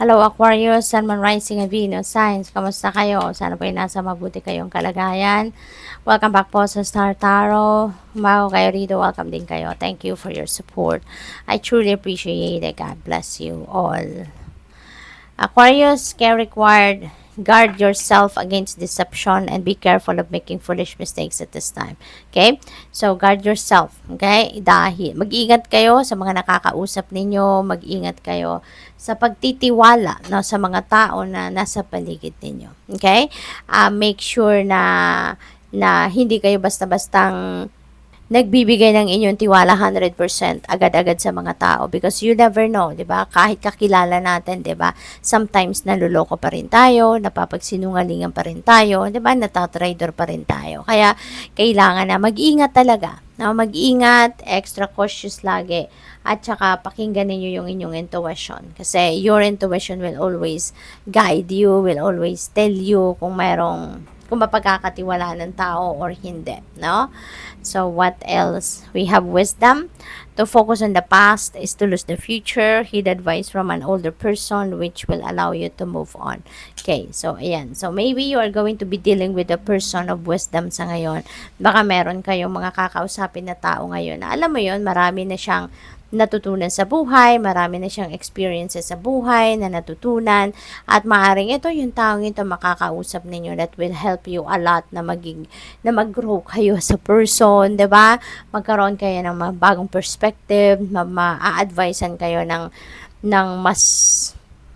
Hello Aquarius, Sun, Moon, Rising, and Venus signs. Kamusta kayo? Sana po ay nasa mabuti kayong kalagayan. Welcome back po sa Star Tarot. Bago kayo rito, welcome din kayo. Thank you for your support. I truly appreciate it. God bless you all. Aquarius, care required. Guard yourself against deception and be careful of making foolish mistakes at this time. Okay? So, guard yourself. Okay? Dahil, mag-ingat kayo sa mga nakakausap ninyo. Mag-ingat kayo sa pagtitiwala no, sa mga tao na nasa paligid ninyo. Okay? Make sure na hindi kayo basta-bastang nagbibigay ng inyong tiwala 100% agad-agad sa mga tao because you never know, 'di ba? Kahit kakilala natin, 'di ba? Sometimes naluloko pa rin tayo, napapagsinungalingan pa rin tayo, 'di ba? Natatrader pa rin tayo. Kaya kailangan na mag-ingat talaga. No? Mag-ingat, extra cautious lagi. At saka pakinggan niyo yung inyong intuition kasi your intuition will always guide you, will always tell you kung mapagkakatiwalaan ng tao or hindi, no? So, what else? We have wisdom. To focus on the past is to lose the future. Heed advice from an older person which will allow you to move on. Okay, so ayan. So, maybe you are going to be dealing with a person of wisdom sa ngayon. Baka meron kayong mga kakausapin na tao ngayon na alam mo yon, marami na siyang natutunan sa buhay, marami na siyang experiences sa buhay na natutunan at maaring ito yung taong ito makakausap ninyo that will help you a lot na mag-grow kayo sa person, 'di ba? Magkaroon kayo ng mga bagong perspective, ma-advisean kayo ng mas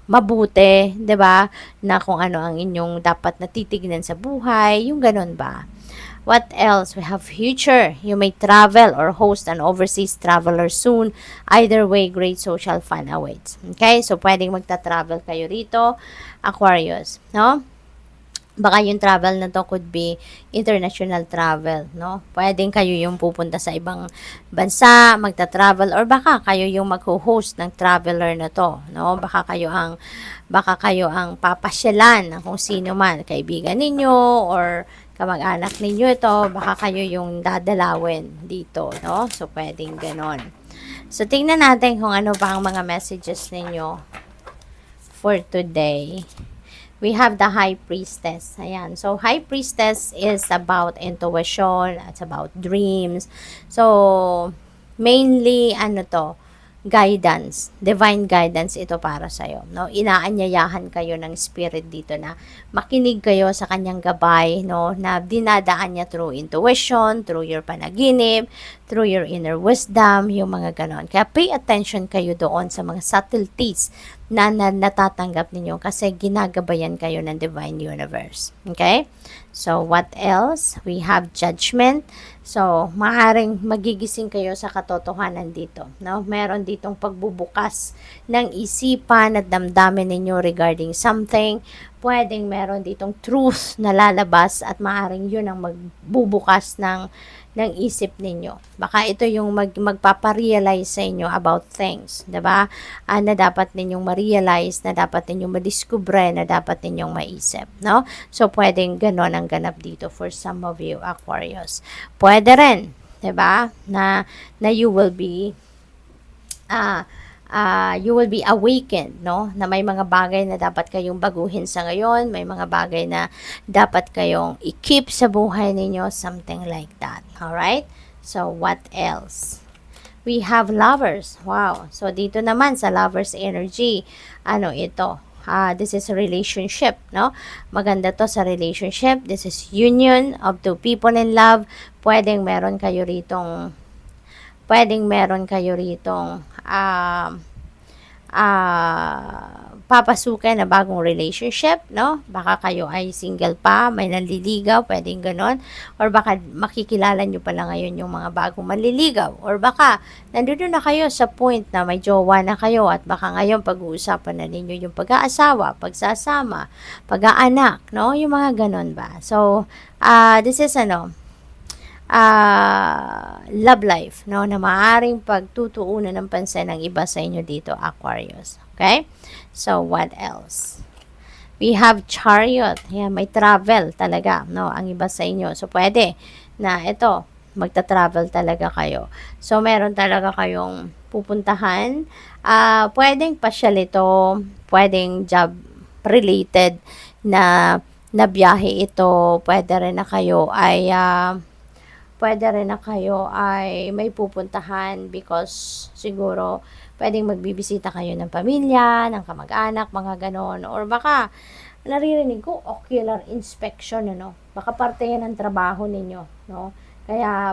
mabuti, 'di ba? Na kung ano ang inyong dapat natitignan sa buhay, yung ganun ba? What else? We have future. You may travel or host an overseas traveler soon. Either way, great social fun awaits. Okay? So, pwedeng magta-travel kayo rito, Aquarius. No? Baka yung travel na to could be international travel, no? Pwedeng kayo yung pupunta sa ibang bansa, magta-travel, or baka kayo yung mag-host ng traveler na to, no? Baka kayo ang papasyalan ng kung sino man, kaibigan ninyo, or kamag-anak ninyo ito, baka kayo yung dadalawin dito, no? So, pwedeng ganon. So, tingnan natin kung ano ba ang mga messages ninyo for today. We have the High Priestess. Ayan. So, High Priestess is about intuition. It's about dreams. So, mainly, guidance. Divine guidance ito para sa'yo. No? Inaanyayahan kayo ng spirit dito na makinig kayo sa kanyang gabay, no? Na dinadaan niya through intuition, through your panaginip, through your inner wisdom, yung mga ganon. Kaya pay attention kayo doon sa mga subtleties na natatanggap ninyo kasi ginagabayan kayo ng Divine Universe. Okay? So, what else? We have judgment. So, maaaring magigising kayo sa katotohanan dito. No? Meron ditong pagbubukas ng isipan at damdamin ninyo regarding something. Pwedeng meron ditong truth na lalabas at maaaring yun ang magbubukas ng isip ninyo. Baka ito yung magpaparealize sa inyo about things, 'di ba? Na dapat ninyong ma-realize, na dapat ninyong madiskubre, na dapat ninyong maisip, no? So, pwedeng ganon ang ganap dito for some of you, Aquarius. Pwede rin, 'di ba? Na you will be awakened, no? Na may mga bagay na dapat kayong baguhin sa ngayon, may mga bagay na dapat kayong i-keep sa buhay ninyo, something like that. Alright? So, what else? We have lovers. Wow. So, dito naman sa lovers energy, ito? This is a relationship, no? Maganda to sa relationship. This is union of two people in love. Pwedeng meron kayo ritong papasukin na bagong relationship, no? Baka kayo ay single pa, may nanliligaw, pwedeng ganon. Or baka makikilala nyo pala ngayon yung mga bagong manliligaw. Or baka nandun na kayo sa point na may jowa na kayo at baka ngayon pag-uusapan na ninyo yung pag-aasawa, pagsasama, pag-aanak, no? Yung mga ganon ba? So, this is love life, no, na maaaring pagtutuunan ng pansin ng iba sa inyo dito, Aquarius. Okay? So, what else? We have chariot. Yan, may travel talaga, no, ang iba sa inyo. So, pwede na ito, magta-travel talaga kayo. So, meron talaga kayong pupuntahan. Pwedeng pasyal ito, pwedeng job related na biyahe ito, pwede rin na kayo ay may pupuntahan because siguro pwedeng magbibisita kayo ng pamilya, ng kamag-anak, mga ganon. Or baka, naririnig ko, ocular inspection, ano? Baka parte yan ng trabaho ninyo, no? Kaya,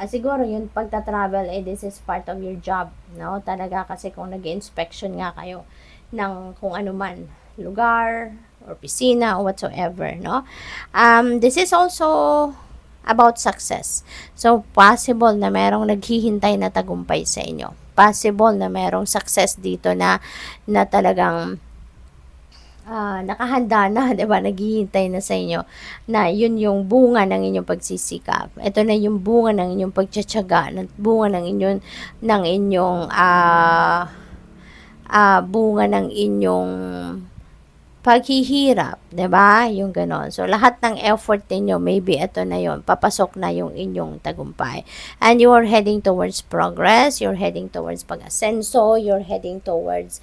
siguro yung pagta-travel, this is part of your job, no? Talaga kasi kung nag-inspection nga kayo ng kung ano man, lugar, or piscina, or whatsoever, no? This is also about success. So, possible na merong naghihintay na tagumpay sa inyo. Possible na merong success dito na talagang nakahanda na, 'di ba? Naghihintay na sa inyo na 'yun yung bunga ng inyong pagsisikap. Ito na yung bunga ng inyong pagtitiyaga, bunga ng inyong paghihirap, 'di ba? Yung ganon. So, lahat ng effort niyo, maybe ito na yon, papasok na yung inyong tagumpay. And you are heading towards progress, you're heading towards pag-asenso, you're heading towards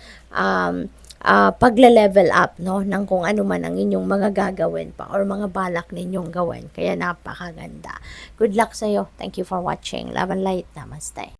pagle-level up, no, ng kung ano man ang inyong mga gagawin pa or mga balak ninyong gawin. Kaya napakaganda. Good luck sa iyo. Thank you for watching. Love and light. Namaste.